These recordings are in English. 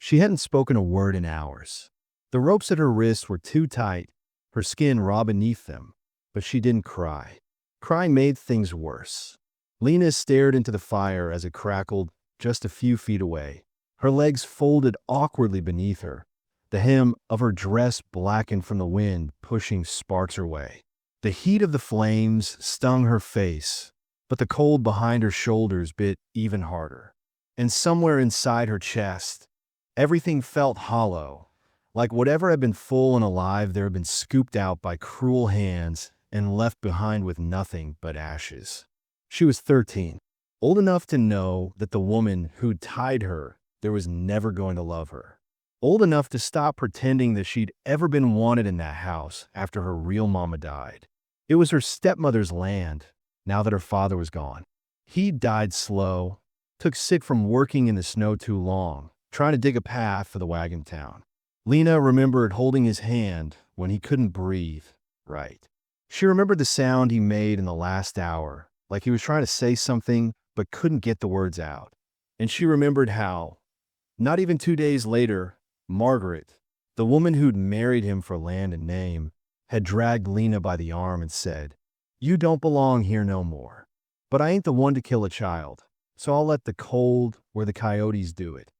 She hadn't spoken a word in hours. The ropes at her wrists were too tight, her skin raw beneath them, but she didn't cry. Crying made things worse. Lena stared into the fire as it crackled just a few feet away. Her legs folded awkwardly beneath her, the hem of her dress blackened from the wind pushing sparks her way. The heat of the flames stung her face, but the cold behind her shoulders bit even harder. And somewhere inside her chest, everything felt hollow, like whatever had been full and alive there had been scooped out by cruel hands and left behind with nothing but ashes. She was 13, old enough to know that the woman who'd tied her there was never going to love her. Old enough to stop pretending that she'd ever been wanted in that house after her real mama died. It was her stepmother's land, now that her father was gone. He died slow, took sick from working in the snow too long, trying to dig a path for the wagon town. Lena remembered holding his hand when he couldn't breathe right. She remembered the sound he made in the last hour, like he was trying to say something but couldn't get the words out. And she remembered how, not even 2 days later, Margaret, the woman who'd married him for land and name, had dragged Lena by the arm and said, "You don't belong here no more. But I ain't the one to kill a child, so I'll let the cold or the coyotes do it."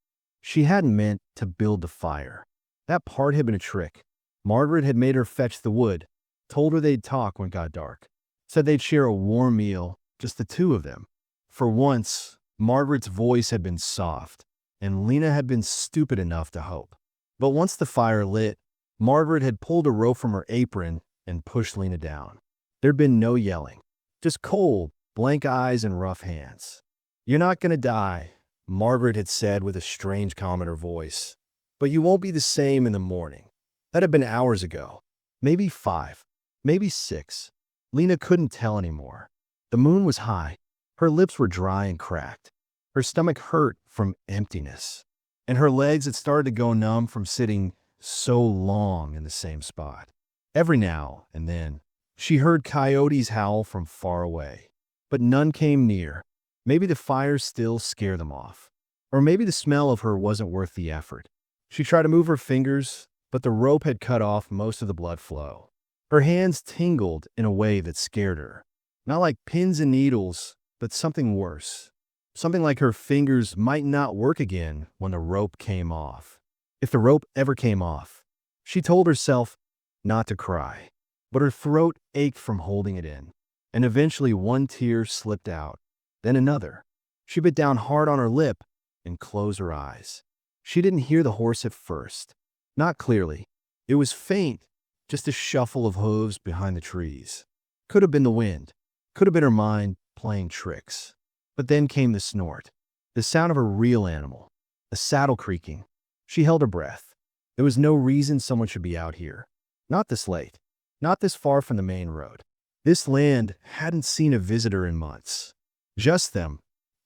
She hadn't meant to build the fire. That part had been a trick. Margaret had made her fetch the wood, told her they'd talk when it got dark, said they'd share a warm meal, just the two of them. For once, Margaret's voice had been soft, and Lena had been stupid enough to hope. But once the fire lit, Margaret had pulled a rope from her apron and pushed Lena down. There'd been no yelling, just cold, blank eyes and rough hands. "You're not gonna die," Margaret had said with a strange calm in her voice. "But you won't be the same in the morning." That had been hours ago. Maybe 5, maybe 6. Lena couldn't tell anymore. The moon was high. Her lips were dry and cracked. Her stomach hurt from emptiness. And her legs had started to go numb from sitting so long in the same spot. Every now and then, she heard coyotes howl from far away. But none came near. Maybe the fire still scared them off. Or maybe the smell of her wasn't worth the effort. She tried to move her fingers, but the rope had cut off most of the blood flow. Her hands tingled in a way that scared her. Not like pins and needles, but something worse. Something like her fingers might not work again when the rope came off. If the rope ever came off. She told herself not to cry, but her throat ached from holding it in. And eventually one tear slipped out, then another. She bit down hard on her lip and closed her eyes. She didn't hear the horse at first. Not clearly. It was faint, just a shuffle of hooves behind the trees. Could have been the wind. Could have been her mind playing tricks. But then came the snort, the sound of a real animal, a saddle creaking. She held her breath. There was no reason someone should be out here. Not this late. Not this far from the main road. This land hadn't seen a visitor in months. Just them,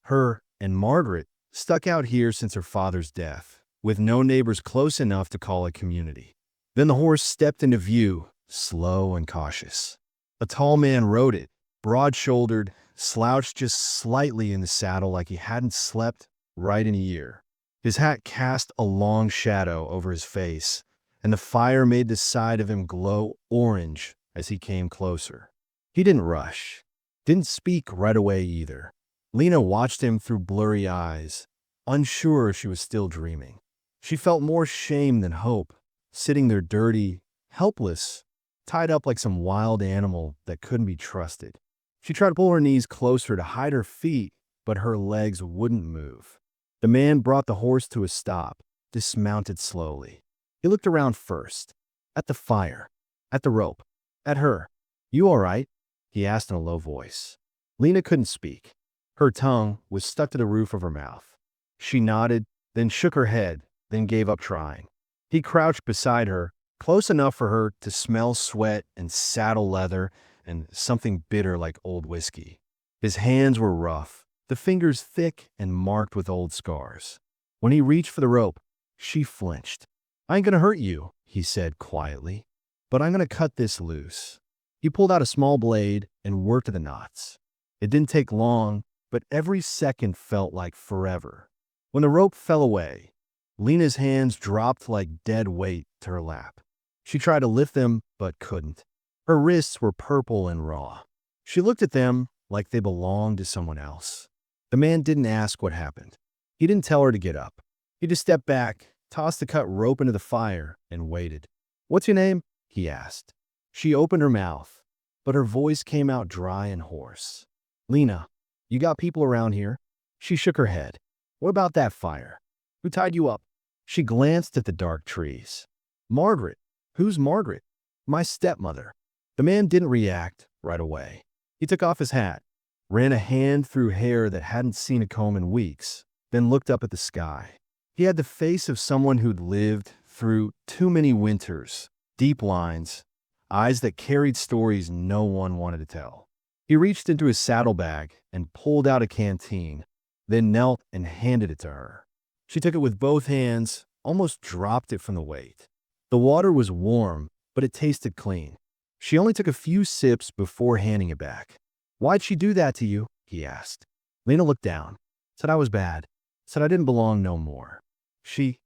her and Margaret, stuck out here since her father's death, with no neighbors close enough to call it community. Then the horse stepped into view, slow and cautious. A tall man rode it, broad-shouldered, slouched just slightly in the saddle like he hadn't slept right in a year. His hat cast a long shadow over his face, and the fire made the side of him glow orange as he came closer. He didn't rush, didn't speak right away either. Lena watched him through blurry eyes, unsure if she was still dreaming. She felt more shame than hope, sitting there dirty, helpless, tied up like some wild animal that couldn't be trusted. She tried to pull her knees closer to hide her feet, but her legs wouldn't move. The man brought the horse to a stop, dismounted slowly. He looked around first, at the fire, at the rope, at her. "You all right?" he asked in a low voice. Lena couldn't speak. Her tongue was stuck to the roof of her mouth. She nodded, then shook her head, then gave up trying. He crouched beside her, close enough for her to smell sweat and saddle leather and something bitter like old whiskey. His hands were rough, the fingers thick and marked with old scars. When he reached for the rope, she flinched. "I ain't gonna hurt you," he said quietly, "but I'm gonna cut this loose." He pulled out a small blade and worked at the knots. It didn't take long, but every second felt like forever. When the rope fell away, Lena's hands dropped like dead weight to her lap. She tried to lift them, but couldn't. Her wrists were purple and raw. She looked at them like they belonged to someone else. The man didn't ask what happened. He didn't tell her to get up. He just stepped back, tossed the cut rope into the fire, and waited. "What's your name?" he asked. She opened her mouth, but her voice came out dry and hoarse. "Lena, you got people around here?" She shook her head. "What about that fire? Who tied you up?" She glanced at the dark trees. "Margaret." "Who's Margaret?" "My stepmother." The man didn't react right away. He took off his hat, ran a hand through hair that hadn't seen a comb in weeks, then looked up at the sky. He had the face of someone who'd lived through too many winters, deep lines, eyes that carried stories no one wanted to tell. He reached into his saddlebag and pulled out a canteen, then knelt and handed it to her. She took it with both hands, almost dropped it from the weight. The water was warm, but it tasted clean. She only took a few sips before handing it back. "Why'd she do that to you?" he asked. Lena looked down, said I was bad, said I didn't belong no more. She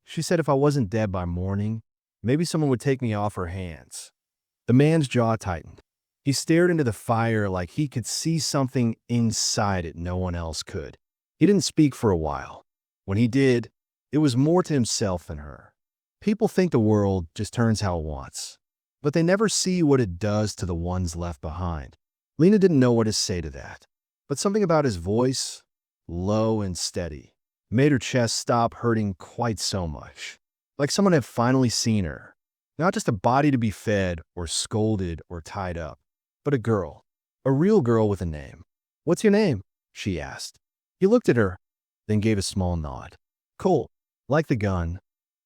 said if I wasn't dead by morning, maybe someone would take me off her hands. The man's jaw tightened. He stared into the fire like he could see something inside it no one else could. He didn't speak for a while. When he did, it was more to himself than her. People think the world just turns how it wants, but they never see what it does to the ones left behind. Lena didn't know what to say to that, but something about his voice, low and steady, made her chest stop hurting quite so much. Like someone had finally seen her. Not just a body to be fed or scolded or tied up, but a girl. A real girl with a name. "What's your name?" she asked. He looked at her, then gave a small nod. "Colt, like the gun,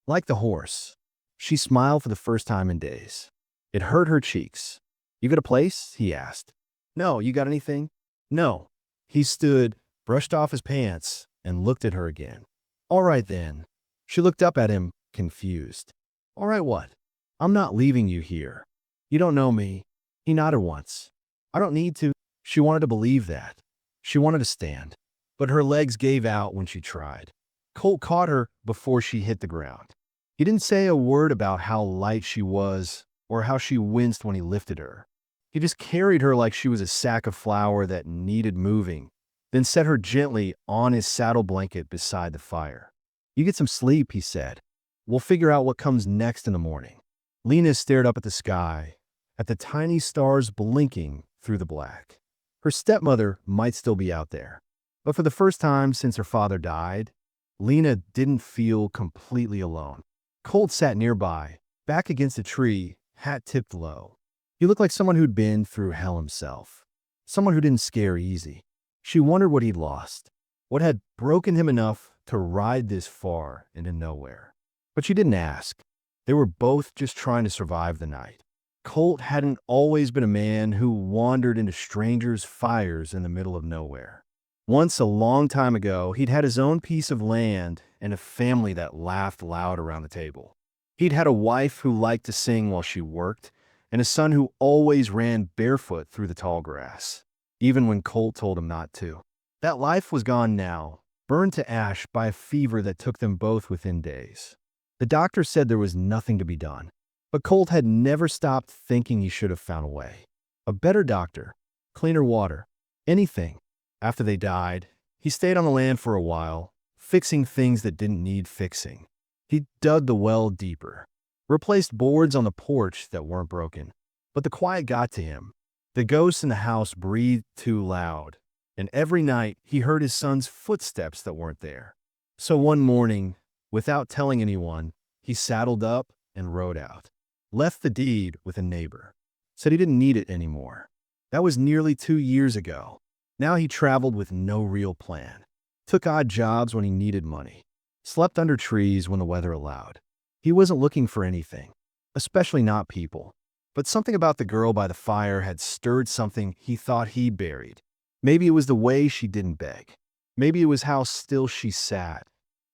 like the horse." She smiled for the first time in days. It hurt her cheeks. "You got a place?" he asked. "No, you got anything?" "No." He stood, brushed off his pants, and looked at her again. "All right then." She looked up at him, confused. "All right what?" "I'm not leaving you here. You don't know me." He nodded once. "I don't need to." She wanted to believe that. She wanted to stand, but her legs gave out when she tried. Colt caught her before she hit the ground. He didn't say a word about how light she was or how she winced when he lifted her. He just carried her like she was a sack of flour that needed moving, then set her gently on his saddle blanket beside the fire. "You get some sleep," he said. "We'll figure out what comes next in the morning." Lena stared up at the sky, at the tiny stars blinking through the black. Her stepmother might still be out there, but for the first time since her father died, Lena didn't feel completely alone. Colt sat nearby, back against a tree, hat tipped low. He looked like someone who'd been through hell himself, someone who didn't scare easy. She wondered what he'd lost, what had broken him enough to ride this far into nowhere. But she didn't ask. They were both just trying to survive the night. Colt hadn't always been a man who wandered into strangers' fires in the middle of nowhere. Once, a long time ago, he'd had his own piece of land and a family that laughed loud around the table. He'd had a wife who liked to sing while she worked, and a son who always ran barefoot through the tall grass, even when Colt told him not to. That life was gone now, burned to ash by a fever that took them both within days. The doctor said there was nothing to be done, but Colt had never stopped thinking he should have found a way. A better doctor, cleaner water, anything. After they died, he stayed on the land for a while, fixing things that didn't need fixing. He dug the well deeper, replaced boards on the porch that weren't broken. But the quiet got to him. The ghosts in the house breathed too loud, and every night he heard his son's footsteps that weren't there. So one morning, without telling anyone, he saddled up and rode out. Left the deed with a neighbor. Said he didn't need it anymore. That was nearly 2 years ago. Now he traveled with no real plan. Took odd jobs when he needed money. Slept under trees when the weather allowed. He wasn't looking for anything, especially not people. But something about the girl by the fire had stirred something he thought he'd buried. Maybe it was the way she didn't beg. Maybe it was how still she sat,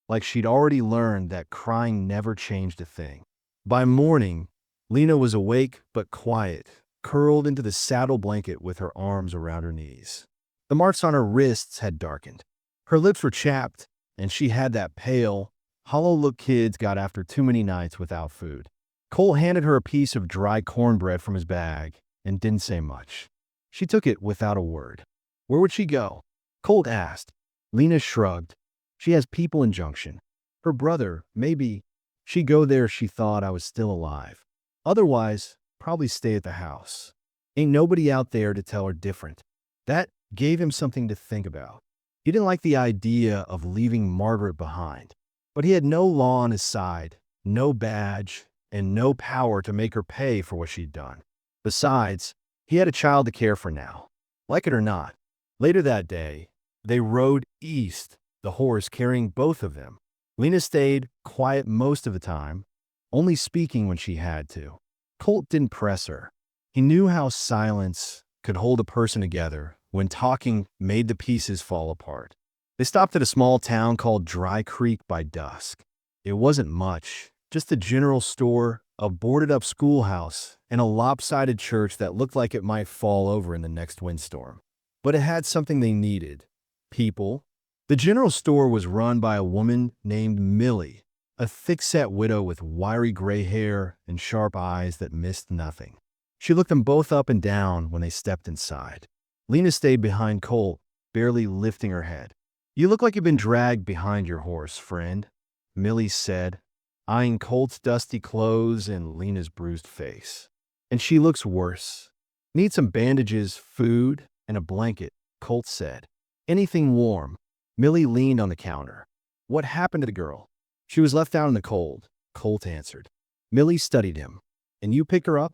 like she'd already learned that crying never changed a thing. By morning, Lena was awake but quiet, curled into the saddle blanket with her arms around her knees. The marks on her wrists had darkened. Her lips were chapped, and she had that pale, Hollow-look kids got after too many nights without food. Colt handed her a piece of dry cornbread from his bag and didn't say much. She took it without a word. Where would she go? Colt asked. Lena shrugged. She has people in Junction. Her brother, maybe. She'd go there if she thought I was still alive. Otherwise, probably stay at the house. Ain't nobody out there to tell her different. That gave him something to think about. He didn't like the idea of leaving Margaret behind. But he had no law on his side, no badge, and no power to make her pay for what she'd done. Besides, he had a child to care for now. Like it or not. Later that day, they rode east, the horse carrying both of them. Lena stayed quiet most of the time, only speaking when she had to. Colt didn't press her. He knew how silence could hold a person together when talking made the pieces fall apart. They stopped at a small town called Dry Creek by dusk. It wasn't much, just a general store, a boarded-up schoolhouse, and a lopsided church that looked like it might fall over in the next windstorm. But it had something they needed: people. The general store was run by a woman named Millie, a thick-set widow with wiry gray hair and sharp eyes that missed nothing. She looked them both up and down when they stepped inside. Lena stayed behind Colt, barely lifting her head. "You look like you've been dragged behind your horse, friend," Millie said, eyeing Colt's dusty clothes and Lena's bruised face. "And she looks worse. Need some bandages, food, and a blanket," Colt said. "Anything warm." Millie leaned on the counter. "What happened to the girl?" "She was left out in the cold," Colt answered. Millie studied him. "And you picked her up?"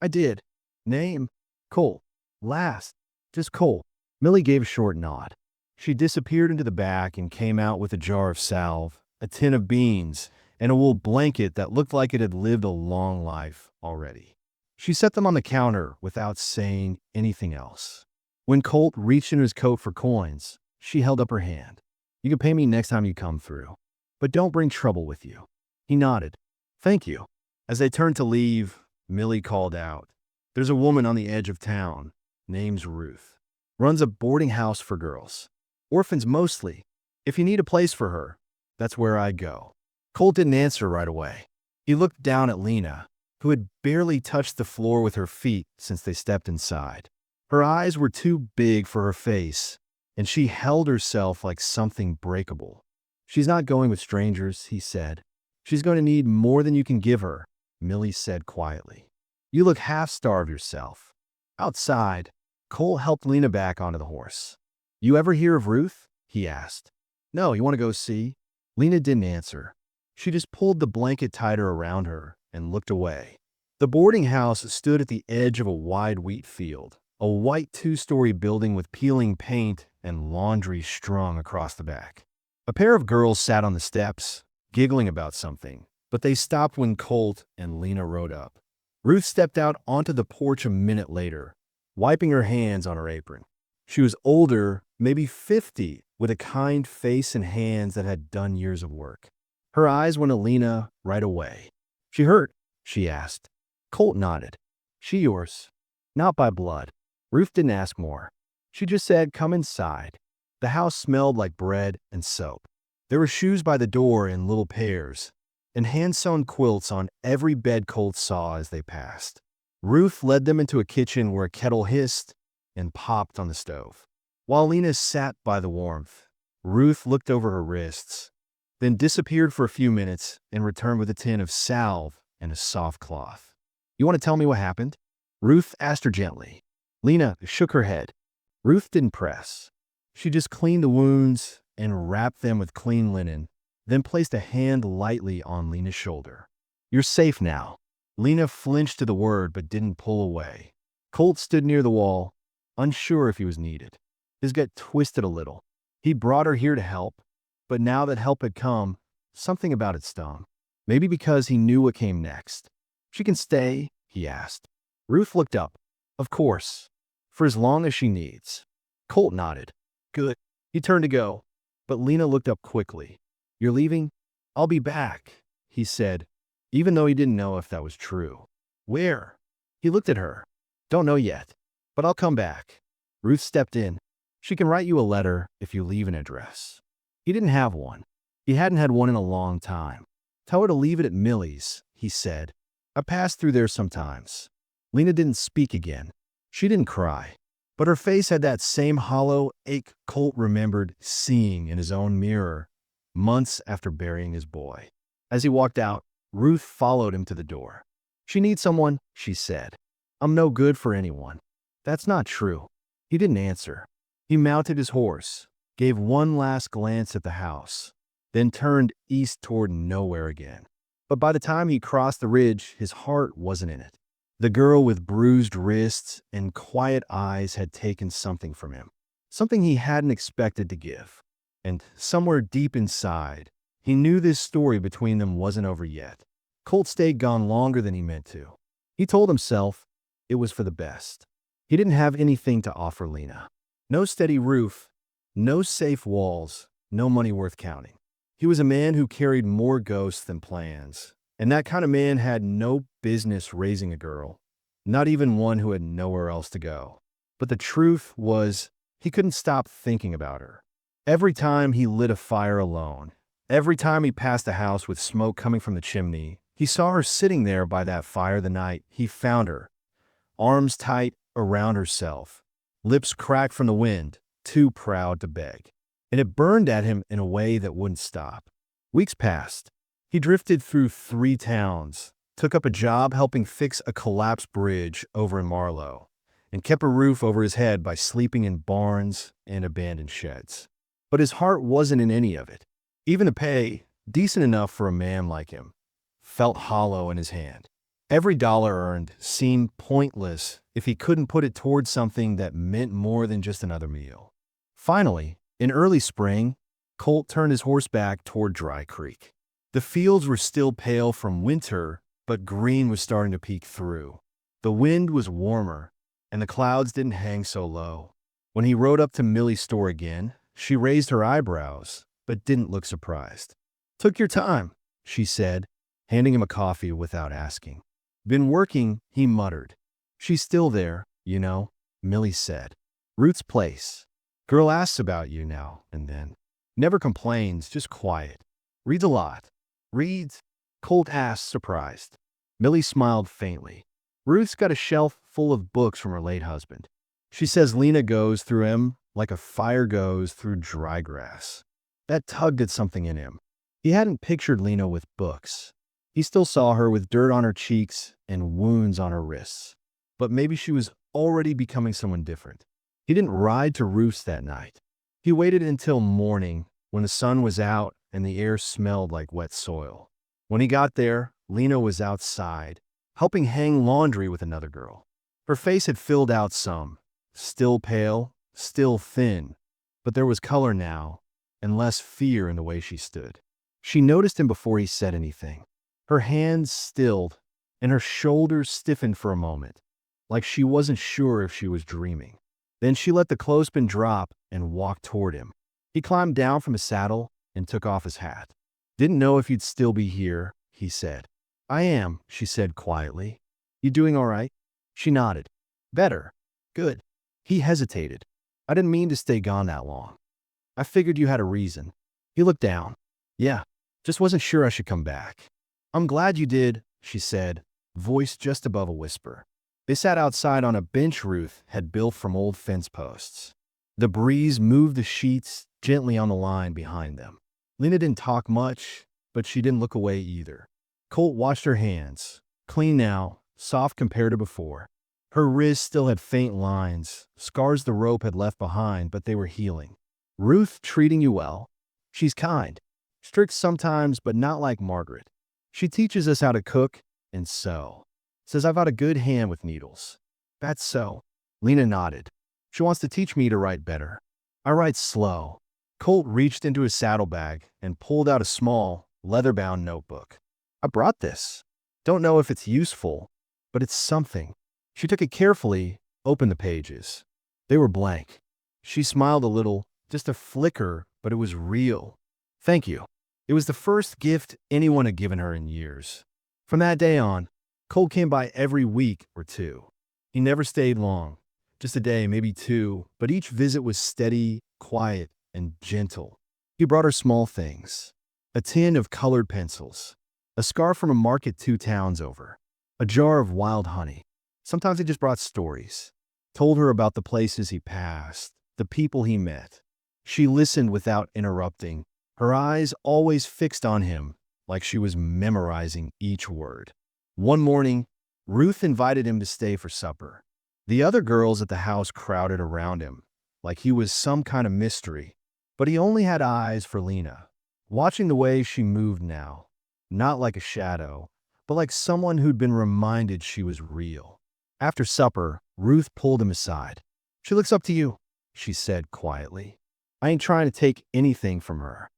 "I did." "Name?" "Colt." "Last?" "Just Colt." Millie gave a short nod. She disappeared into the back and came out with a jar of salve, a tin of beans, and a wool blanket that looked like it had lived a long life already. She set them on the counter without saying anything else. When Colt reached into his coat for coins, she held up her hand. "You can pay me next time you come through. But don't bring trouble with you." He nodded. "Thank you." As they turned to leave, Millie called out, "There's a woman on the edge of town. Name's Ruth. Runs a boarding house for girls. Orphans mostly. If you need a place for her, that's where I go." Colt didn't answer right away. He looked down at Lena, who had barely touched the floor with her feet since they stepped inside. Her eyes were too big for her face, and she held herself like something breakable. "She's not going with strangers," he said. "She's going to need more than you can give her," Millie said quietly. "You look half-starved yourself." Outside, Cole helped Lena back onto the horse. "You ever hear of Ruth?" he asked. "No, you want to go see?" Lena didn't answer. She just pulled the blanket tighter around her and looked away. The boarding house stood at the edge of a wide wheat field, a white two-story building with peeling paint and laundry strung across the back. A pair of girls sat on the steps, giggling about something, but they stopped when Colt and Lena rode up. Ruth stepped out onto the porch a minute later, wiping her hands on her apron. She was older, maybe 50, with a kind face and hands that had done years of work. Her eyes went to Lena right away. "She hurt?" she asked. Colt nodded. "She yours?" "Not by blood." Ruth didn't ask more. She just said, "Come inside." The house smelled like bread and soap. There were shoes by the door in little pairs, and hand-sewn quilts on every bed Colt saw as they passed. Ruth led them into a kitchen where a kettle hissed and popped on the stove. While Lena sat by the warmth, Ruth looked over her wrists, then disappeared for a few minutes and returned with a tin of salve and a soft cloth. "You want to tell me what happened?" Ruth asked her gently. Lena shook her head. Ruth didn't press. She just cleaned the wounds and wrapped them with clean linen, then placed a hand lightly on Lena's shoulder. "You're safe now." Lena flinched to the word but didn't pull away. Colt stood near the wall, unsure if he was needed. His gut twisted a little. He'd brought her here to help, but now that help had come, something about it stung. Maybe because he knew what came next. "She can stay?" he asked. Ruth looked up. "Of course. For as long as she needs." Colt nodded. "Good." He turned to go, but Lena looked up quickly. "You're leaving?" "I'll be back," he said, even though he didn't know if that was true. "Where?" He looked at her. "Don't know yet, but I'll come back." Ruth stepped in. "She can write you a letter if you leave an address." He didn't have one. He hadn't had one in a long time. Tell her to leave it at Millie's, he said. I pass through there sometimes. Lena didn't speak again. She didn't cry. But her face had that same hollow ache Colt remembered seeing in his own mirror months after burying his boy. As he walked out, Ruth followed him to the door. She needs someone, she said. I'm no good for anyone. That's not true. He didn't answer. He mounted his horse, gave one last glance at the house, then turned east toward nowhere again. But by the time he crossed the ridge, his heart wasn't in it. The girl with bruised wrists and quiet eyes had taken something from him, something he hadn't expected to give. And somewhere deep inside, he knew this story between them wasn't over yet. Colt stayed gone longer than he meant to. He told himself it was for the best. He didn't have anything to offer Lena. No steady roof, no safe walls, no money worth counting. He was a man who carried more ghosts than plans, and that kind of man had no business raising a girl, not even one who had nowhere else to go. But the truth was, he couldn't stop thinking about her. Every time he lit a fire alone, every time he passed a house with smoke coming from the chimney, he saw her sitting there by that fire the night he found her, arms tight around herself, lips cracked from the wind, too proud to beg. And it burned at him in a way that wouldn't stop. Weeks passed. He drifted through 3 towns, took up a job helping fix a collapsed bridge over in Marlow, and kept a roof over his head by sleeping in barns and abandoned sheds. But his heart wasn't in any of it. Even the pay, decent enough for a man like him, felt hollow in his hand. Every dollar earned seemed pointless if he couldn't put it towards something that meant more than just another meal. Finally, in early spring, Colt turned his horse back toward Dry Creek. The fields were still pale from winter, but green was starting to peek through. The wind was warmer, and the clouds didn't hang so low. When he rode up to Millie's store again, she raised her eyebrows, but didn't look surprised. "Took your time," she said, handing him a coffee without asking. "Been working," he muttered. "She's still there, you know," Millie said. "Ruth's place. Girl asks about you now and then. Never complains, just quiet. Reads a lot." "Reads?" Colt asked, surprised. Millie smiled faintly. "Ruth's got a shelf full of books from her late husband. She says Lena goes through 'em like a fire goes through dry grass." That tugged at something in him. He hadn't pictured Lena with books. He still saw her with dirt on her cheeks and wounds on her wrists. But maybe she was already becoming someone different. He didn't ride to Ruth's that night. He waited until morning when the sun was out and the air smelled like wet soil. When he got there, Lena was outside, helping hang laundry with another girl. Her face had filled out some, still pale, still thin, but there was color now and less fear in the way she stood. She noticed him before he said anything. Her hands stilled and her shoulders stiffened for a moment, like she wasn't sure if she was dreaming. Then she let the clothespin drop and walked toward him. He climbed down from his saddle and took off his hat. "Didn't know if you'd still be here," he said. "I am," she said quietly. "You doing all right?" She nodded. "Better. Good." He hesitated. "I didn't mean to stay gone that long. I figured you had a reason." He looked down. "Yeah, just wasn't sure I should come back." "I'm glad you did," she said, voice just above a whisper. They sat outside on a bench Ruth had built from old fence posts. The breeze moved the sheets gently on the line behind them. Lena didn't talk much, but she didn't look away either. Colt watched her hands, clean now, soft compared to before. Her wrists still had faint lines, scars the rope had left behind, but they were healing. "Ruth treating you well?" "She's kind. Strict sometimes, but not like Margaret. She teaches us how to cook and sew. Says I've got a good hand with needles." "That's so." Lena nodded. "She wants to teach me to write better. I write slow." Colt reached into his saddlebag and pulled out a small, leather-bound notebook. "I brought this. Don't know if it's useful, but it's something." She took it carefully, opened the pages. They were blank. She smiled a little, just a flicker, but it was real. "Thank you." It was the first gift anyone had given her in years. From that day on, Colt came by every week or two. He never stayed long, just a day, maybe 2, but each visit was steady, quiet, and gentle. He brought her small things. a tin of colored pencils, a scarf from a market 2 towns over, a jar of wild honey. Sometimes he just brought stories, told her about the places he passed, the people he met. She listened without interrupting, her eyes always fixed on him, like she was memorizing each word. One morning, Ruth invited him to stay for supper. The other girls at the house crowded around him, like he was some kind of mystery. But he only had eyes for Lena, watching the way she moved now, not like a shadow, but like someone who'd been reminded she was real. After supper, Ruth pulled him aside. "She looks up to you," she said quietly. "I ain't trying to take anything from her."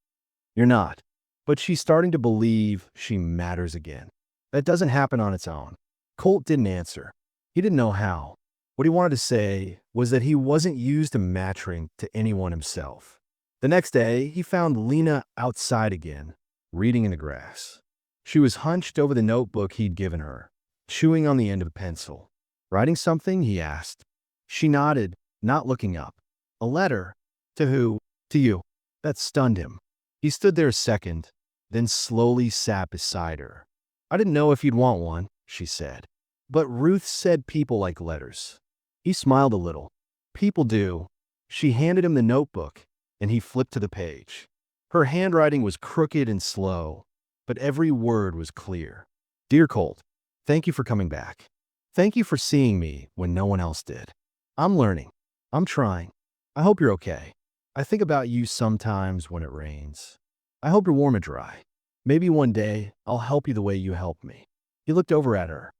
"You're not." But she's starting to believe she matters again. That doesn't happen on its own. Colt didn't answer. He didn't know how. What he wanted to say was that he wasn't used to matching to anyone himself. The next day, he found Lena outside again, reading in the grass. She was hunched over the notebook he'd given her, chewing on the end of a pencil. "Writing something?" he asked. She nodded, not looking up. "A letter? To who?" "To you." That stunned him. He stood there a second, then slowly sat beside her. "I didn't know if you'd want one," she said. "But Ruth said people like letters." He smiled a little. "People do." She handed him the notebook, and he flipped to the page. Her handwriting was crooked and slow, but every word was clear. "Dear Colt, thank you for coming back. Thank you for seeing me when no one else did. I'm learning. I'm trying. I hope you're okay. I think about you sometimes when it rains. I hope you're warm and dry. Maybe one day I'll help you the way you helped me." He looked over at her.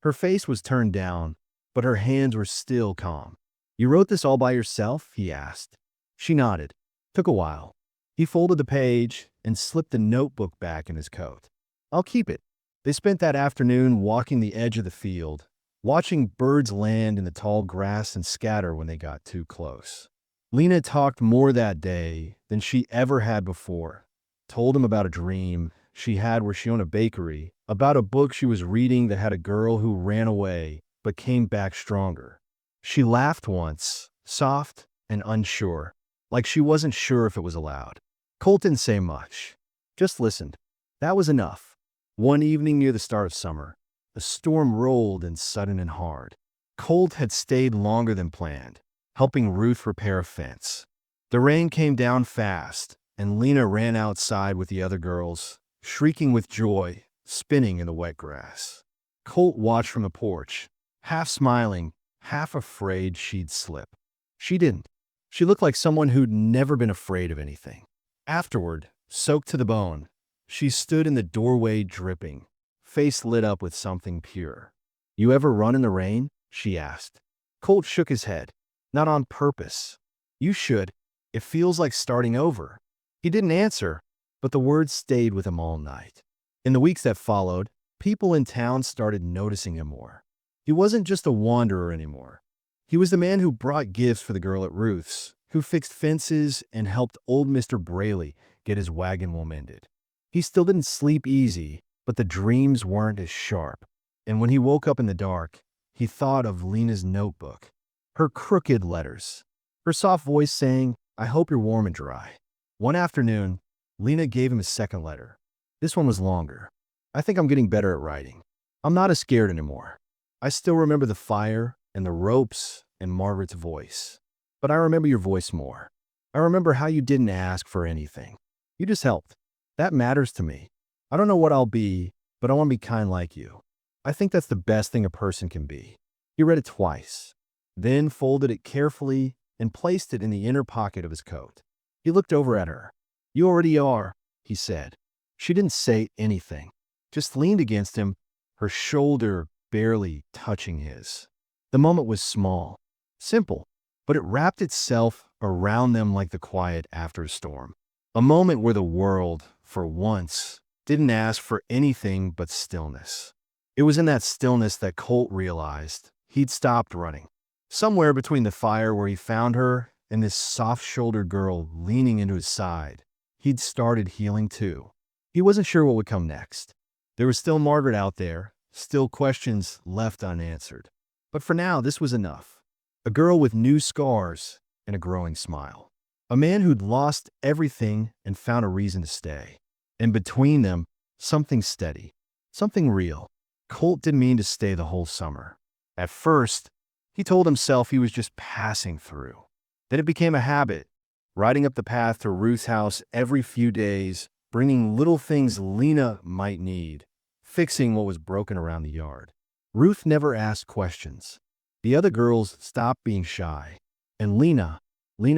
Her face was turned down, but her hands were still calm. "You wrote this all by yourself?" he asked. She nodded. Took a while. He folded the page and slipped the notebook back in his coat. "I'll keep it." They spent that afternoon walking the edge of the field, watching birds land in the tall grass and scatter when they got too close. Lena talked more that day than she ever had before. Told him about a dream she had where she owned a bakery, about a book she was reading that had a girl who ran away but came back stronger. She laughed once, soft and unsure, like she wasn't sure if it was allowed. Colt didn't say much, just listened. That was enough. One evening near the start of summer, a storm rolled in sudden and hard. Colt had stayed longer than planned, helping Ruth repair a fence. The rain came down fast, and Lena ran outside with the other girls, shrieking with joy, spinning in the wet grass. Colt watched from the porch, half smiling, half afraid she'd slip. She didn't. She looked like someone who'd never been afraid of anything. Afterward, soaked to the bone, she stood in the doorway dripping, face lit up with something pure. "You ever run in the rain?" she asked. Colt shook his head. "Not on purpose." "You should. It feels like starting over." He didn't answer, but the words stayed with him all night. In the weeks that followed, people in town started noticing him more. He wasn't just a wanderer anymore. He was the man who brought gifts for the girl at Ruth's, who fixed fences and helped old Mr. Braley get his wagon wheel mended. He still didn't sleep easy, but the dreams weren't as sharp. And when he woke up in the dark, he thought of Lena's notebook, her crooked letters, her soft voice saying, "I hope you're warm and dry." One afternoon, Lena gave him a second letter. This one was longer. "I think I'm getting better at writing. I'm not as scared anymore. I still remember the fire and the ropes and Margaret's voice. But I remember your voice more. I remember how you didn't ask for anything. You just helped. That matters to me. I don't know what I'll be, but I want to be kind like you. I think that's the best thing a person can be." He read it twice, then folded it carefully and placed it in the inner pocket of his coat. He looked over at her. "You already are," he said. She didn't say anything, just leaned against him, her shoulder barely touching his. The moment was small, simple, but it wrapped itself around them like the quiet after a storm. A moment where the world, for once, didn't ask for anything but stillness. It was in that stillness that Colt realized he'd stopped running. Somewhere between the fire where he found her and this soft-shouldered girl leaning into his side, he'd started healing too. He wasn't sure what would come next. There was still Margaret out there, still questions left unanswered. But for now, this was enough. A girl with new scars and a growing smile. A man who'd lost everything and found a reason to stay. And between them, something steady, something real. Colt didn't mean to stay the whole summer. At first, he told himself he was just passing through. Then it became a habit, riding up the path to Ruth's house every few days, bringing little things Lena might need, fixing what was broken around the yard. Ruth never asked questions. The other girls stopped being shy. And Lena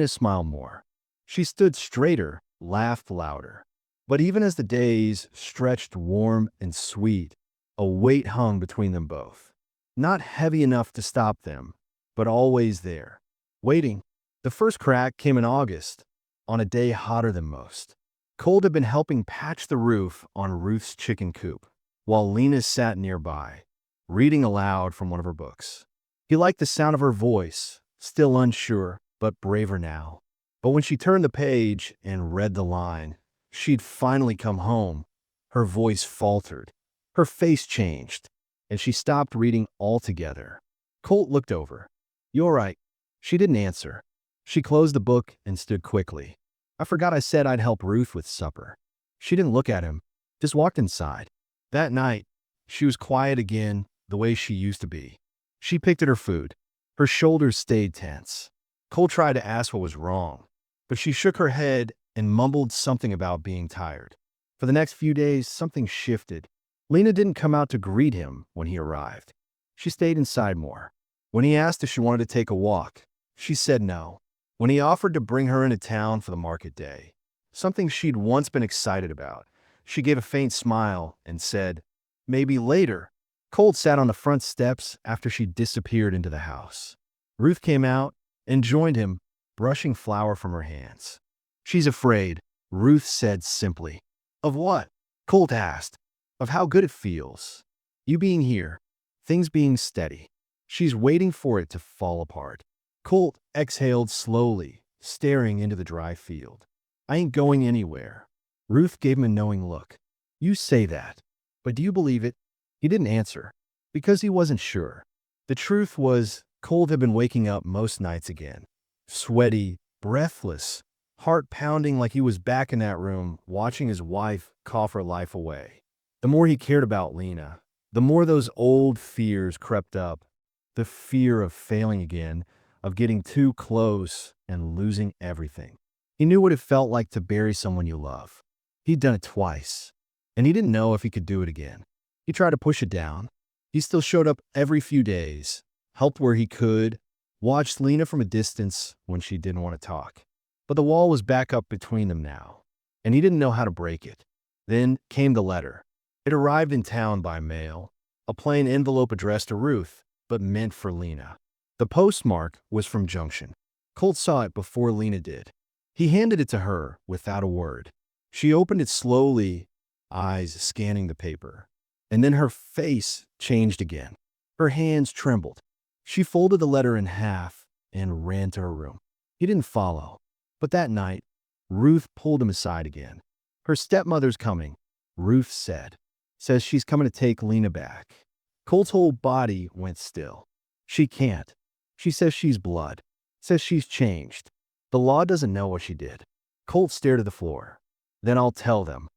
smiled more. She stood straighter, laughed louder. But even as the days stretched warm and sweet, a weight hung between them both. Not heavy enough to stop them, but always there, waiting. The first crack came in August, on a day hotter than most. Colt had been helping patch the roof on Ruth's chicken coop, while Lena sat nearby, reading aloud from one of her books. He liked the sound of her voice, still unsure, but braver now. But when she turned the page and read the line, she'd finally come home, her voice faltered, her face changed, and she stopped reading altogether. Colt looked over. "You all right?" She didn't answer. She closed the book and stood quickly. "I forgot I said I'd help Ruth with supper." She didn't look at him, just walked inside. That night, she was quiet again, the way she used to be. She picked at her food. Her shoulders stayed tense. Cole tried to ask what was wrong, but she shook her head and mumbled something about being tired. For the next few days, something shifted. Lena didn't come out to greet him when he arrived. She stayed inside more. When he asked if she wanted to take a walk, she said no. When he offered to bring her into town for the market day, something she'd once been excited about, she gave a faint smile and said, "Maybe later." Colt sat on the front steps after she disappeared into the house. Ruth came out and joined him, brushing flour from her hands. "She's afraid," Ruth said simply. "Of what?" Colt asked. "Of how good it feels. You being here, things being steady. She's waiting for it to fall apart." Colt exhaled slowly, staring into the dry field. "I ain't going anywhere." Ruth gave him a knowing look. "You say that, but do you believe it?" He didn't answer, because he wasn't sure. The truth was, Colt had been waking up most nights again. Sweaty, breathless, heart pounding like he was back in that room, watching his wife cough her life away. The more he cared about Lena, the more those old fears crept up. The fear of failing again, of getting too close and losing everything. He knew what it felt like to bury someone you love. He'd done it twice, and he didn't know if he could do it again. He tried to push it down. He still showed up every few days, helped where he could, watched Lena from a distance when she didn't want to talk. But the wall was back up between them now, and he didn't know how to break it. Then came the letter. It arrived in town by mail, a plain envelope addressed to Ruth, but meant for Lena. The postmark was from Junction. Colt saw it before Lena did. He handed it to her without a word. She opened it slowly, eyes scanning the paper. And then her face changed again. Her hands trembled. She folded the letter in half and ran to her room. He didn't follow. But that night, Ruth pulled him aside again. "Her stepmother's coming," Ruth said. "Says she's coming to take Lena back." Colt's whole body went still. "She can't. She says she's blood. Says she's changed. The law doesn't know what she did." Colt stared at the floor. "Then I'll tell them."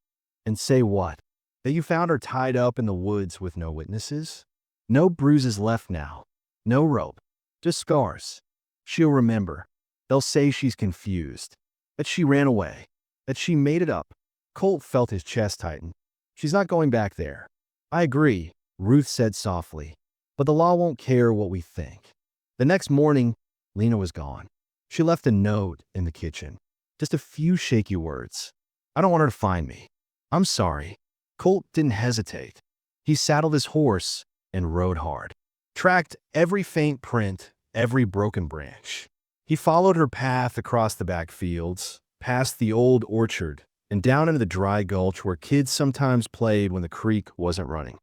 "And say what? That you found her tied up in the woods with no witnesses? No bruises left now. No rope. Just scars. She'll remember. They'll say she's confused. That she ran away. That she made it up." Colt felt his chest tighten. "She's not going back there." "I agree," Ruth said softly. "But the law won't care what we think." The next morning, Lena was gone. She left a note in the kitchen. Just a few shaky words. "I don't want her to find me. I'm sorry." Colt didn't hesitate. He saddled his horse and rode hard. Tracked every faint print, every broken branch. He followed her path across the back fields, past the old orchard, and down into the dry gulch where kids sometimes played when the creek wasn't running.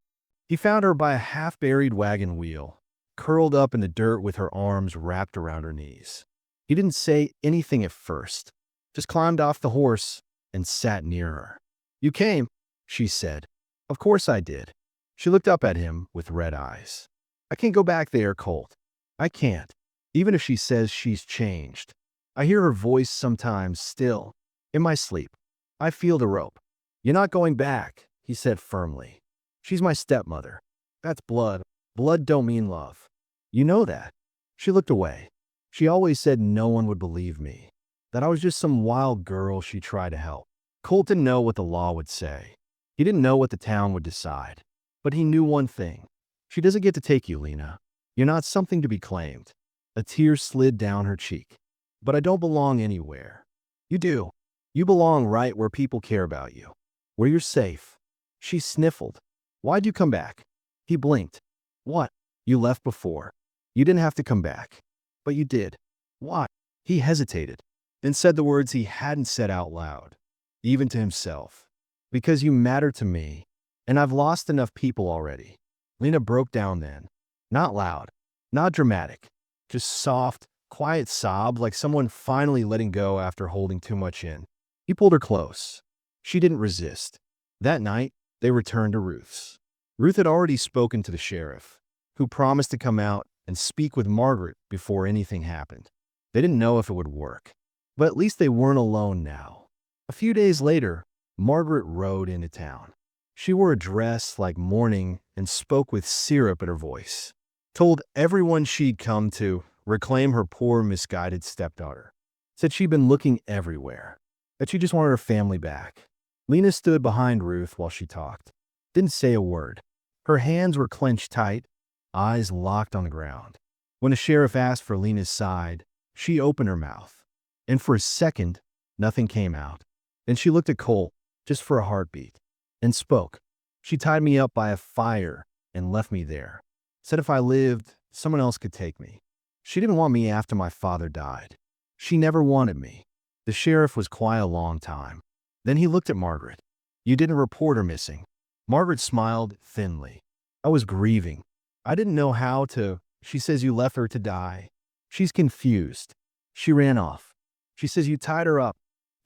He found her by a half-buried wagon wheel, curled up in the dirt with her arms wrapped around her knees. He didn't say anything at first, just climbed off the horse and sat near her. "You came," she said. "Of course I did." She looked up at him with red eyes. "I can't go back there, Colt. I can't, even if she says she's changed. I hear her voice sometimes still, in my sleep. I feel the rope. "You're not going back," he said firmly. "She's my stepmother. That's blood. Blood don't mean love. You know that." She looked away. She always said no one would believe me, that I was just some wild girl she tried to help. Colt didn't know what the law would say. He didn't know what the town would decide. But he knew one thing. She doesn't get to take you, Lena. You're not something to be claimed. A tear slid down her cheek. "But I don't belong anywhere." "You do. You belong right where people care about you. Where you're safe." She sniffled. "Why'd you come back?" He blinked. "What? You left before. You didn't have to come back. But you did." "Why?" He hesitated, then said the words he hadn't said out loud, even to himself. "Because you matter to me, and I've lost enough people already." Lena broke down then. Not loud, not dramatic, just soft, quiet sob like someone finally letting go after holding too much in. He pulled her close. She didn't resist. That night, they returned to Ruth's. Ruth had already spoken to the sheriff, who promised to come out and speak with Margaret before anything happened. They didn't know if it would work, but at least they weren't alone now. A few days later, Margaret rode into town. She wore a dress like mourning and spoke with syrup in her voice. Told everyone she'd come to reclaim her poor, misguided stepdaughter. Said she'd been looking everywhere, that she just wanted her family back. Lena stood behind Ruth while she talked. Didn't say a word. Her hands were clenched tight, eyes locked on the ground. When the sheriff asked for Lena's side, she opened her mouth. And for a second, nothing came out. Then she looked at Colt, just for a heartbeat, and spoke. "She tied me up by a fire and left me there. Said if I lived, someone else could take me. She didn't want me after my father died. She never wanted me." The sheriff was quiet a long time. Then he looked at Margaret. "You didn't report her missing." Margaret smiled thinly. "I was grieving. I didn't know how to. She says you left her to die. She's confused. She ran off. She says you tied her up.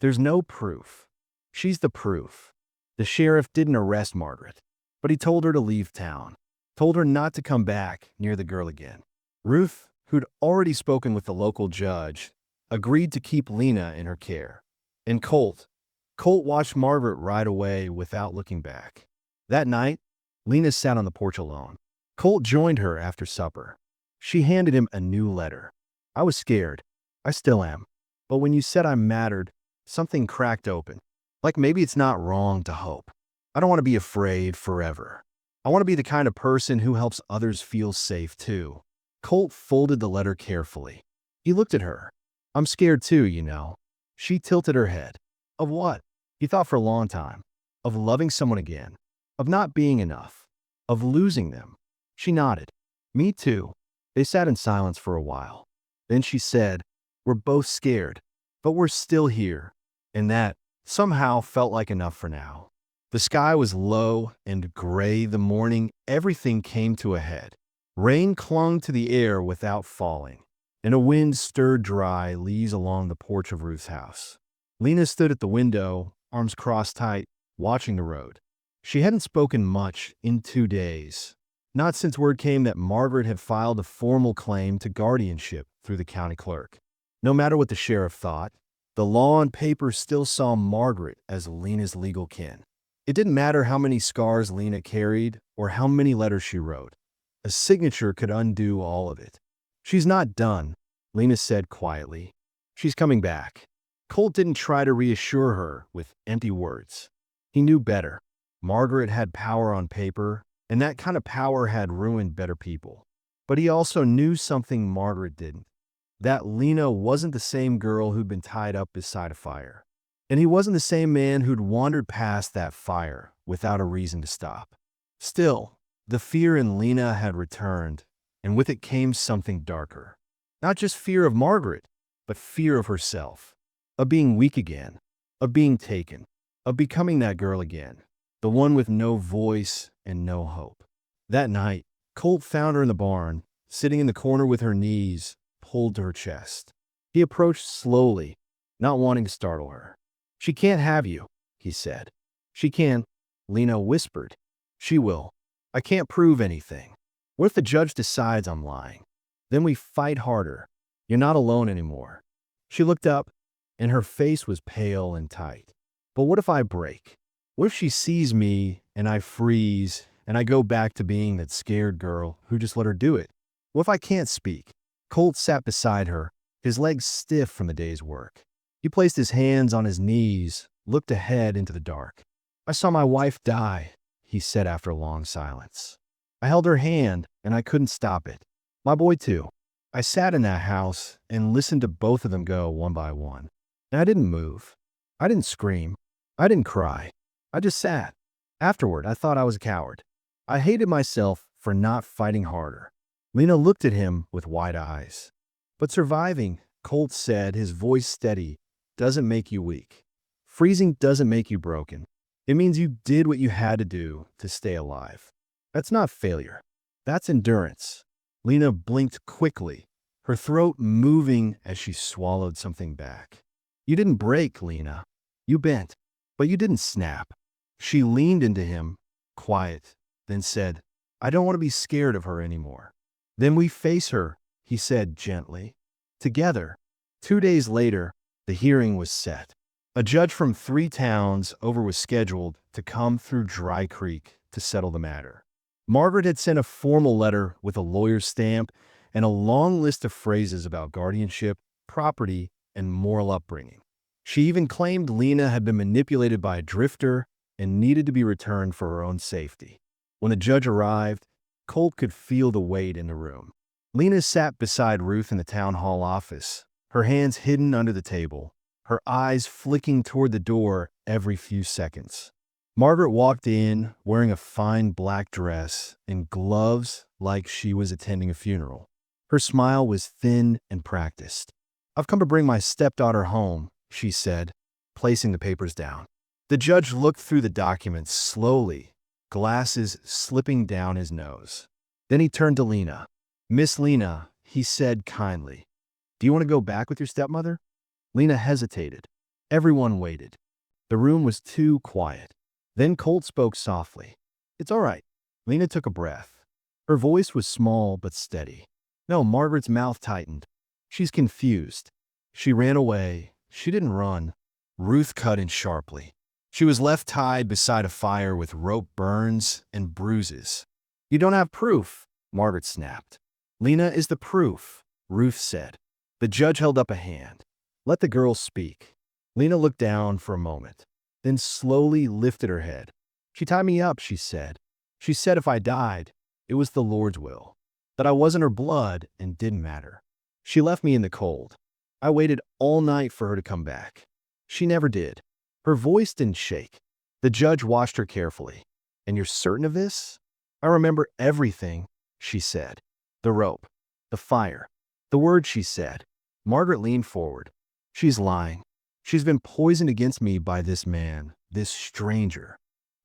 There's no proof. She's the proof." The sheriff didn't arrest Margaret, but he told her to leave town. Told her not to come back near the girl again. Ruth, who'd already spoken with the local judge, agreed to keep Lena in her care. And Colt watched Margaret ride away without looking back. That night, Lena sat on the porch alone. Colt joined her after supper. She handed him a new letter. "I was scared. I still am. But when you said I mattered, something cracked open. Like maybe it's not wrong to hope. I don't want to be afraid forever. I want to be the kind of person who helps others feel safe too." Colt folded the letter carefully. He looked at her. "I'm scared too, you know." She tilted her head. "Of what?" He thought for a long time. "Of loving someone again. Of not being enough. Of losing them." She nodded. "Me too." They sat in silence for a while. Then she said, "We're both scared, but we're still here." And that somehow felt like enough for now. The sky was low and gray the morning everything came to a head. Rain clung to the air without falling, and a wind stirred dry leaves along the porch of Ruth's house. Lena stood at the window, arms crossed tight, watching the road. She hadn't spoken much in 2 days. Not since word came that Margaret had filed a formal claim to guardianship through the county clerk. No matter what the sheriff thought, the law on paper still saw Margaret as Lena's legal kin. It didn't matter how many scars Lena carried or how many letters she wrote. A signature could undo all of it. "She's not done," Lena said quietly. "She's coming back." Colt didn't try to reassure her with empty words. He knew better. Margaret had power on paper, and that kind of power had ruined better people. But he also knew something Margaret didn't. That Lena wasn't the same girl who'd been tied up beside a fire. And he wasn't the same man who'd wandered past that fire without a reason to stop. Still, the fear in Lena had returned, and with it came something darker. Not just fear of Margaret, but fear of herself. Of being weak again. Of being taken. Of becoming that girl again. The one with no voice and no hope. That night, Colt found her in the barn, sitting in the corner with her knees pulled to her chest. He approached slowly, not wanting to startle her. "She can't have you," he said. "She can," Lena whispered. "She will. I can't prove anything. What if the judge decides I'm lying? Then we fight harder. You're not alone anymore." She looked up, and her face was pale and tight. "But what if I break? What if she sees me and I freeze and I go back to being that scared girl who just let her do it? What if I can't speak? Colt sat beside her, his legs stiff from the day's work. He placed his hands on his knees, looked ahead into the dark. I saw my wife die, he said after a long silence. I held her hand and I couldn't stop it. My boy too. I sat in that house and listened to both of them go one by one. And I didn't move. I didn't scream. I didn't cry. I just sat. Afterward, I thought I was a coward. I hated myself for not fighting harder. Lena looked at him with wide eyes. But surviving, Colt said, his voice steady, doesn't make you weak. Freezing doesn't make you broken. It means you did what you had to do to stay alive. That's not failure. That's endurance. Lena blinked quickly, her throat moving as she swallowed something back. You didn't break, Lena. You bent, but you didn't snap. She leaned into him, quiet, then said, I don't want to be scared of her anymore. Then we face her, he said gently. Together. 2 days later, the hearing was set. A judge from 3 towns over was scheduled to come through Dry Creek to settle the matter. Margaret had sent a formal letter with a lawyer's stamp and a long list of phrases about guardianship, property, and moral upbringing. She even claimed Lena had been manipulated by a drifter and needed to be returned for her own safety. When the judge arrived, Colt could feel the weight in the room. Lena sat beside Ruth in the town hall office, her hands hidden under the table, her eyes flicking toward the door every few seconds. Margaret walked in wearing a fine black dress and gloves like she was attending a funeral. Her smile was thin and practiced. I've come to bring my stepdaughter home, she said, placing the papers down. The judge looked through the documents slowly, glasses slipping down his nose. Then he turned to Lena. Miss Lena, he said kindly, do you want to go back with your stepmother? Lena hesitated. Everyone waited. The room was too quiet. Then Colt spoke softly. It's all right. Lena took a breath. Her voice was small but steady. No, Margaret's mouth tightened. She's confused. She ran away. She didn't run. Ruth cut in sharply. She was left tied beside a fire with rope burns and bruises. You don't have proof, Margaret snapped. Lena is the proof, Ruth said. The judge held up a hand. Let the girl speak. Lena looked down for a moment, then slowly lifted her head. She tied me up, she said. She said if I died, it was the Lord's will, that I wasn't her blood and didn't matter. She left me in the cold. I waited all night for her to come back. She never did. Her voice didn't shake. The judge watched her carefully. And you're certain of this? I remember everything, she said. The rope, the fire, the words she said. Margaret leaned forward. She's lying. She's been poisoned against me by this man, this stranger.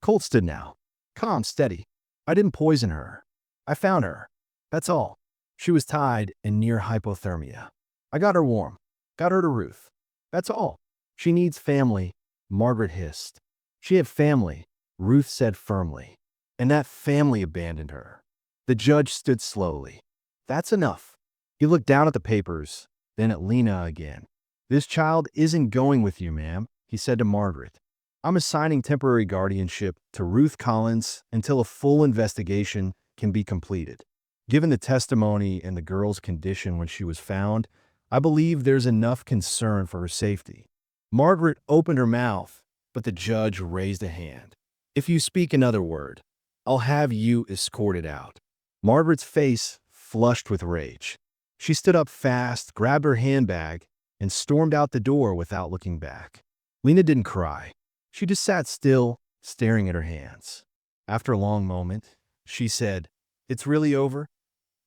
Colt stood now, calm, steady. I didn't poison her. I found her. That's all. She was tied and near hypothermia. I got her warm, got her to Ruth. That's all. She needs family, Margaret hissed. She had family, Ruth said firmly. And that family abandoned her. The judge stood slowly. That's enough. He looked down at the papers, then at Lena again. This child isn't going with you, ma'am, he said to Margaret. I'm assigning temporary guardianship to Ruth Collins until a full investigation can be completed. Given the testimony and the girl's condition when she was found, I believe there's enough concern for her safety. Margaret opened her mouth, but the judge raised a hand. If you speak another word, I'll have you escorted out. Margaret's face flushed with rage. She stood up fast, grabbed her handbag, and stormed out the door without looking back. Lena didn't cry. She just sat still, staring at her hands. After a long moment, she said, It's really over?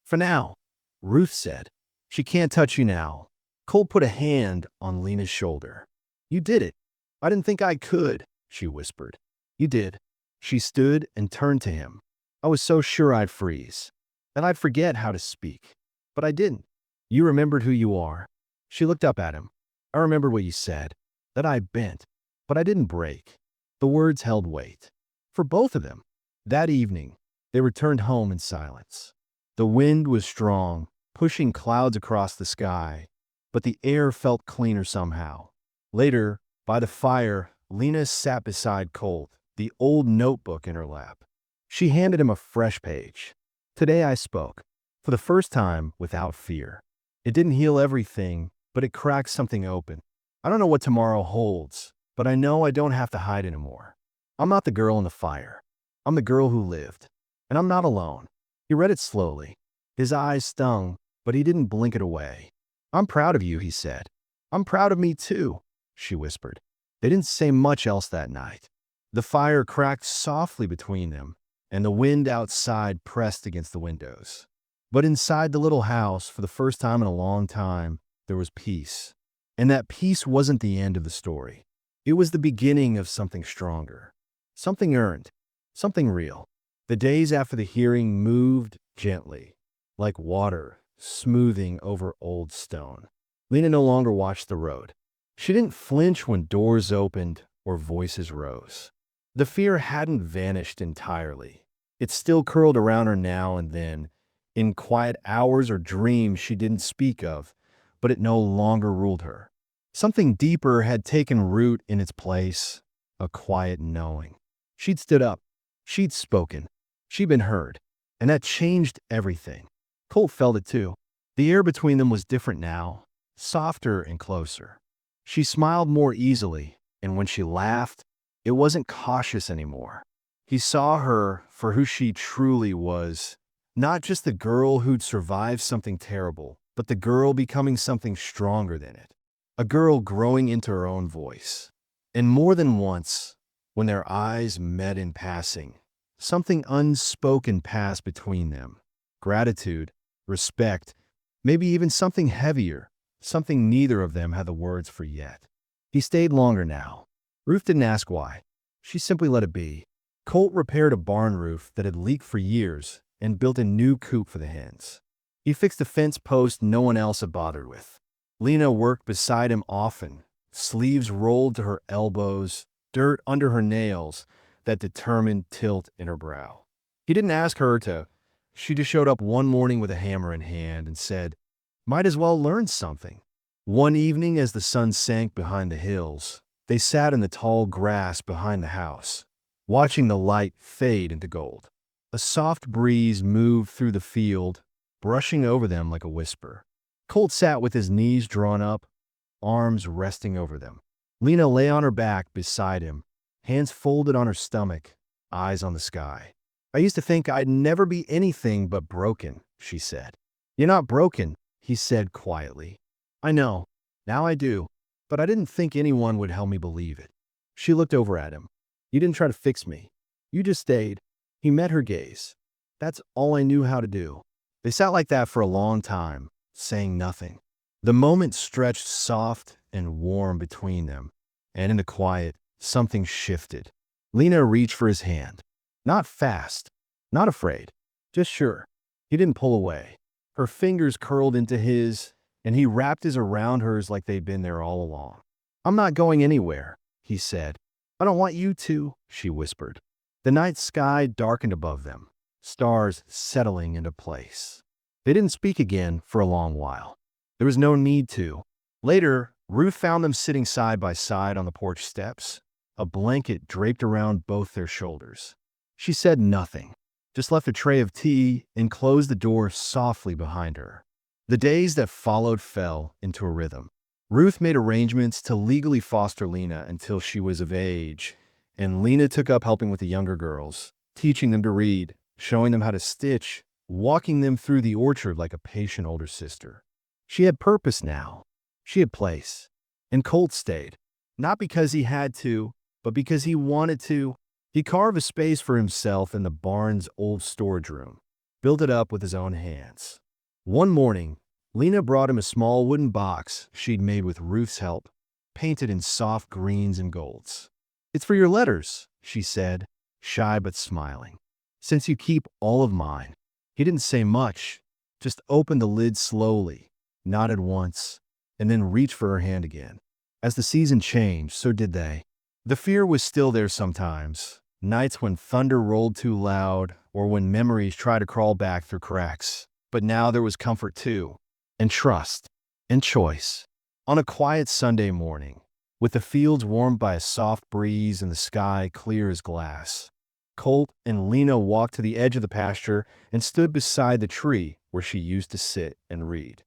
For now, Ruth said. She can't touch you now. Colt put a hand on Lena's shoulder. You did it. I didn't think I could, she whispered. You did. She stood and turned to him. I was so sure I'd freeze, that I'd forget how to speak. But I didn't. You remembered who you are. She looked up at him. I remembered what you said, that I bent, but I didn't break. The words held weight. For both of them. That evening, they returned home in silence. The wind was strong, pushing clouds across the sky, but the air felt cleaner somehow. Later, by the fire, Lena sat beside Colt, the old notebook in her lap. She handed him a fresh page. Today I spoke, for the first time without fear. It didn't heal everything, but it cracked something open. I don't know what tomorrow holds, but I know I don't have to hide anymore. I'm not the girl in the fire. I'm the girl who lived. And I'm not alone. He read it slowly. His eyes stung, but he didn't blink it away. I'm proud of you, he said. I'm proud of me too, she whispered. They didn't say much else that night. The fire cracked softly between them, and the wind outside pressed against the windows. But inside the little house, for the first time in a long time, there was peace. And that peace wasn't the end of the story. It was the beginning of something stronger. Something earned. Something real. The days after the hearing moved gently, like water smoothing over old stone. Lena no longer watched the road. She didn't flinch when doors opened or voices rose. The fear hadn't vanished entirely. It still curled around her now and then, in quiet hours or dreams she didn't speak of, but it no longer ruled her. Something deeper had taken root in its place, a quiet knowing. She'd stood up. She'd spoken. She'd been heard. And that changed everything. Colt felt it too. The air between them was different now, softer and closer. She smiled more easily, and when she laughed, it wasn't cautious anymore. He saw her for who she truly was, not just the girl who'd survived something terrible, but the girl becoming something stronger than it. A girl growing into her own voice. And more than once, when their eyes met in passing, something unspoken passed between them. Gratitude, respect, maybe even something heavier, something neither of them had the words for yet. He stayed longer now. Ruth didn't ask why. She simply let it be. Colt repaired a barn roof that had leaked for years and built a new coop for the hens. He fixed a fence post no one else had bothered with. Lena worked beside him often, sleeves rolled to her elbows, dirt under her nails, that determined tilt in her brow. He didn't ask her to. She just showed up one morning with a hammer in hand and said, "Might as well learn something." One evening as the sun sank behind the hills, they sat in the tall grass behind the house, watching the light fade into gold. A soft breeze moved through the field, brushing over them like a whisper. Colt sat with his knees drawn up, arms resting over them. Lena lay on her back beside him, hands folded on her stomach, eyes on the sky. "I used to think I'd never be anything but broken," she said. "You're not broken," he said quietly. "I know. Now I do. But I didn't think anyone would help me believe it." She looked over at him. "You didn't try to fix me. You just stayed." He met her gaze. "That's all I knew how to do." They sat like that for a long time, saying nothing. The moment stretched soft and warm between them, and in the quiet, something shifted. Lena reached for his hand. Not fast, not afraid, just sure. He didn't pull away. Her fingers curled into his, and he wrapped his around hers like they'd been there all along. "I'm not going anywhere," he said. "I don't want you to," she whispered. The night sky darkened above them, stars settling into place. They didn't speak again for a long while. There was no need to. Later, Ruth found them sitting side by side on the porch steps, a blanket draped around both their shoulders. She said nothing, just left a tray of tea and closed the door softly behind her. The days that followed fell into a rhythm. Ruth made arrangements to legally foster Lena until she was of age, and Lena took up helping with the younger girls, teaching them to read, showing them how to stitch, walking them through the orchard like a patient older sister. She had purpose now. She had place. And Colt stayed, not because he had to, but because he wanted to. He carved a space for himself in the barn's old storage room, built it up with his own hands. One morning, Lena brought him a small wooden box she'd made with Ruth's help, painted in soft greens and golds. "It's for your letters," she said, shy but smiling. "Since you keep all of mine." He didn't say much, just opened the lid slowly, nodded once, and then reached for her hand again. As the season changed, so did they. The fear was still there sometimes, nights when thunder rolled too loud or when memories tried to crawl back through cracks. But now there was comfort too, and trust, and choice. On a quiet Sunday morning, with the fields warmed by a soft breeze and the sky clear as glass. Colt and Lena walked to the edge of the pasture and stood beside the tree where she used to sit and read.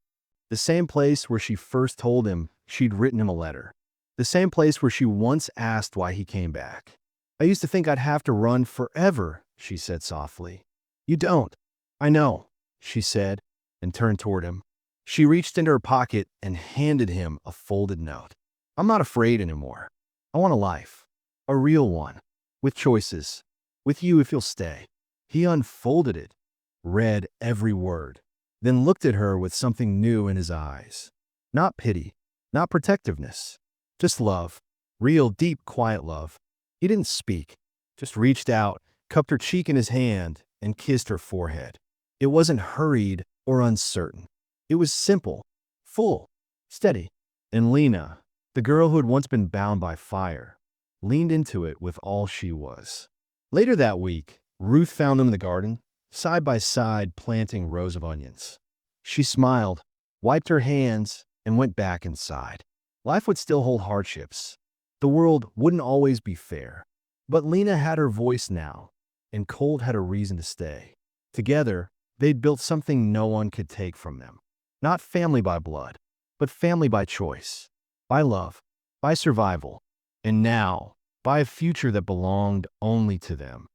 The same place where she first told him she'd written him a letter. The same place where she once asked why he came back. "I used to think I'd have to run forever," she said softly. "You don't." "I know," she said, and turned toward him. She reached into her pocket and handed him a folded note. "I'm not afraid anymore. I want a life. A real one. With choices. With you if you'll stay." He unfolded it, read every word, then looked at her with something new in his eyes. Not pity, not protectiveness, just love. Real, deep, quiet love. He didn't speak, just reached out, cupped her cheek in his hand, and kissed her forehead. It wasn't hurried or uncertain. It was simple, full, steady. And Lena, the girl who had once been bound by fire, leaned into it with all she was. Later that week, Ruth found them in the garden, side by side planting rows of onions. She smiled, wiped her hands, and went back inside. Life would still hold hardships. The world wouldn't always be fair. But Lena had her voice now, and Colt had a reason to stay. Together, they'd built something no one could take from them. Not family by blood, but family by choice, by love, by survival, and now, by a future that belonged only to them.